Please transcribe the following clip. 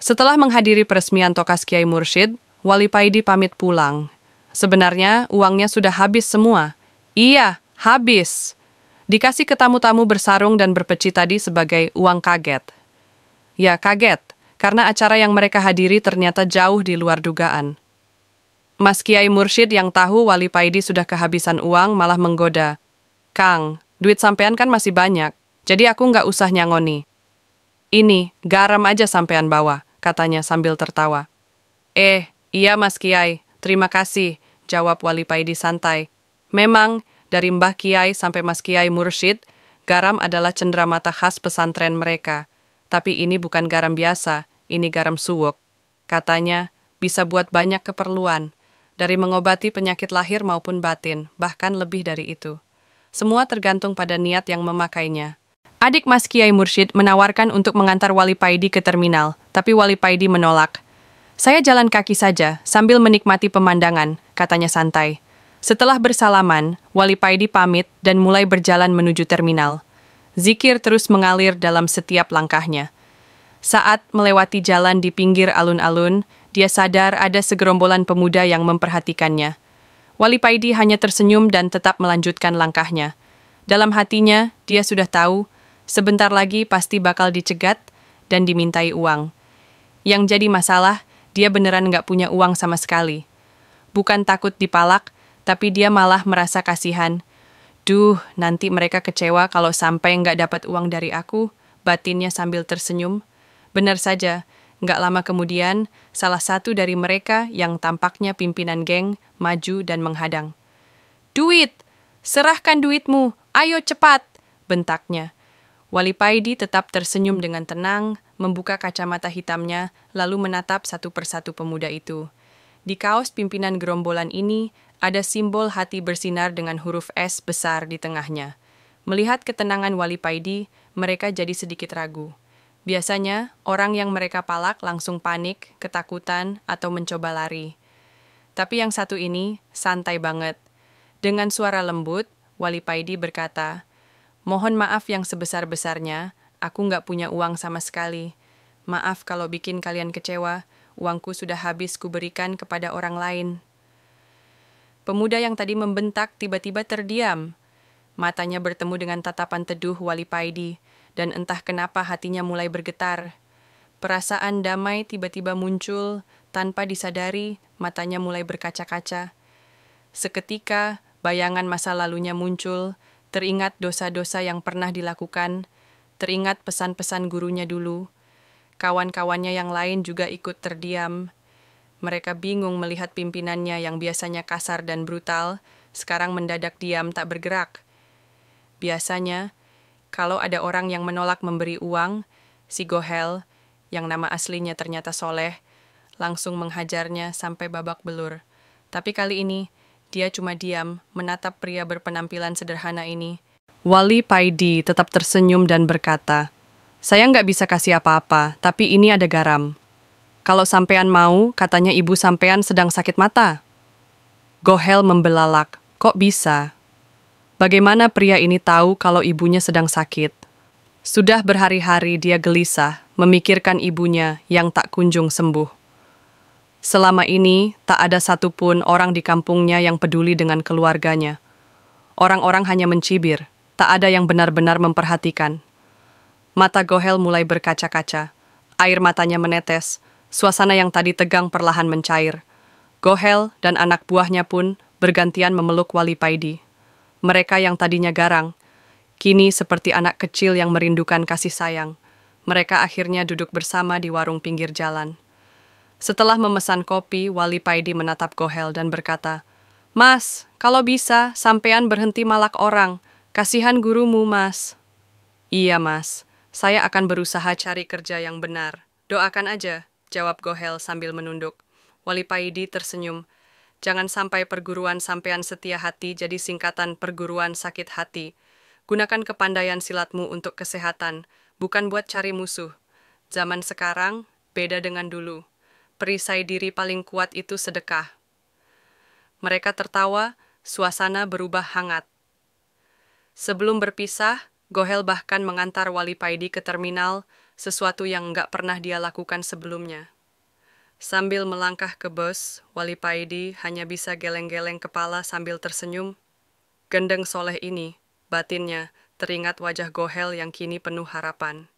Setelah menghadiri peresmian Tokas Kiai Mursyid, Wali Paidi pamit pulang. Sebenarnya uangnya sudah habis semua. Iya, habis. Dikasih ke tamu-tamu bersarung dan berpeci tadi sebagai uang kaget. Ya, kaget. Karena acara yang mereka hadiri ternyata jauh di luar dugaan. Mas Kiai Mursyid yang tahu Wali Paidi sudah kehabisan uang malah menggoda. Kang, duit sampean kan masih banyak, jadi aku nggak usah nyangoni. Ini, garam aja sampean bawa, katanya sambil tertawa. Iya Mas Kiai, terima kasih, jawab Wali Paidi santai. Memang, dari Mbah Kiai sampai Mas Kiai Mursyid, garam adalah cenderamata khas pesantren mereka. Tapi ini bukan garam biasa, ini garam suwok. Katanya, bisa buat banyak keperluan. Dari mengobati penyakit lahir maupun batin, bahkan lebih dari itu. Semua tergantung pada niat yang memakainya. Adik Mas Kiai Mursyid menawarkan untuk mengantar Wali Paidi ke terminal, tapi Wali Paidi menolak. Saya jalan kaki saja, sambil menikmati pemandangan, katanya santai. Setelah bersalaman, Wali Paidi pamit dan mulai berjalan menuju terminal. Zikir terus mengalir dalam setiap langkahnya. Saat melewati jalan di pinggir alun-alun, dia sadar ada segerombolan pemuda yang memperhatikannya. Wali Paidi hanya tersenyum dan tetap melanjutkan langkahnya. Dalam hatinya, dia sudah tahu, sebentar lagi pasti bakal dicegat dan dimintai uang. Yang jadi masalah, dia beneran nggak punya uang sama sekali. Bukan takut dipalak, tapi dia malah merasa kasihan. Duh, nanti mereka kecewa kalau sampai nggak dapat uang dari aku, batinnya sambil tersenyum. Benar saja, nggak lama kemudian, salah satu dari mereka yang tampaknya pimpinan geng maju dan menghadang. Duit! Serahkan duitmu! Ayo cepat! Bentaknya. Wali Paidi tetap tersenyum dengan tenang, membuka kacamata hitamnya, lalu menatap satu persatu pemuda itu. Di kaos pimpinan gerombolan ini, ada simbol hati bersinar dengan huruf S besar di tengahnya. Melihat ketenangan Wali Paidi, mereka jadi sedikit ragu. Biasanya, orang yang mereka palak langsung panik, ketakutan, atau mencoba lari. Tapi yang satu ini, santai banget. Dengan suara lembut, Wali Paidi berkata, "Mohon maaf yang sebesar-besarnya, aku nggak punya uang sama sekali. Maaf kalau bikin kalian kecewa, uangku sudah habis kuberikan kepada orang lain." Pemuda yang tadi membentak tiba-tiba terdiam. Matanya bertemu dengan tatapan teduh Wali Paidi, dan entah kenapa hatinya mulai bergetar. Perasaan damai tiba-tiba muncul, tanpa disadari matanya mulai berkaca-kaca. Seketika, bayangan masa lalunya muncul, teringat dosa-dosa yang pernah dilakukan, teringat pesan-pesan gurunya dulu. Kawan-kawannya yang lain juga ikut terdiam. Mereka bingung melihat pimpinannya yang biasanya kasar dan brutal, sekarang mendadak diam tak bergerak. Biasanya, kalau ada orang yang menolak memberi uang, si Gohel, yang nama aslinya ternyata Soleh, langsung menghajarnya sampai babak belur. Tapi kali ini, dia cuma diam, menatap pria berpenampilan sederhana ini. Wali Paidi tetap tersenyum dan berkata, "Saya nggak bisa kasih apa-apa, tapi ini ada garam. Kalau sampean mau, katanya ibu sampean sedang sakit mata." Gohel membelalak, "Kok bisa? Bagaimana pria ini tahu kalau ibunya sedang sakit?" Sudah berhari-hari dia gelisah, memikirkan ibunya yang tak kunjung sembuh. Selama ini, tak ada satupun orang di kampungnya yang peduli dengan keluarganya. Orang-orang hanya mencibir, tak ada yang benar-benar memperhatikan. Mata Gohel mulai berkaca-kaca. Air matanya menetes, suasana yang tadi tegang perlahan mencair. Gohel dan anak buahnya pun bergantian memeluk Wali Paidi. Mereka yang tadinya garang, kini seperti anak kecil yang merindukan kasih sayang. Mereka akhirnya duduk bersama di warung pinggir jalan. Setelah memesan kopi, Wali Paidi menatap Gohel dan berkata, "Mas, kalau bisa, sampean berhenti malak orang. Kasihan gurumu, Mas." "Iya, Mas. Saya akan berusaha cari kerja yang benar. Doakan aja," jawab Gohel sambil menunduk. Wali Paidi tersenyum. "Jangan sampai perguruan sampean setia hati jadi singkatan perguruan sakit hati. Gunakan kepandaian silatmu untuk kesehatan, bukan buat cari musuh. Zaman sekarang beda dengan dulu. Perisai diri paling kuat itu sedekah." Mereka tertawa, suasana berubah hangat. Sebelum berpisah, Gohel bahkan mengantar Wali Paidi ke terminal, sesuatu yang nggak pernah dia lakukan sebelumnya. Sambil melangkah ke bus, Wali Paidi hanya bisa geleng-geleng kepala sambil tersenyum. Gendeng soleh ini, batinnya, teringat wajah Gohel yang kini penuh harapan.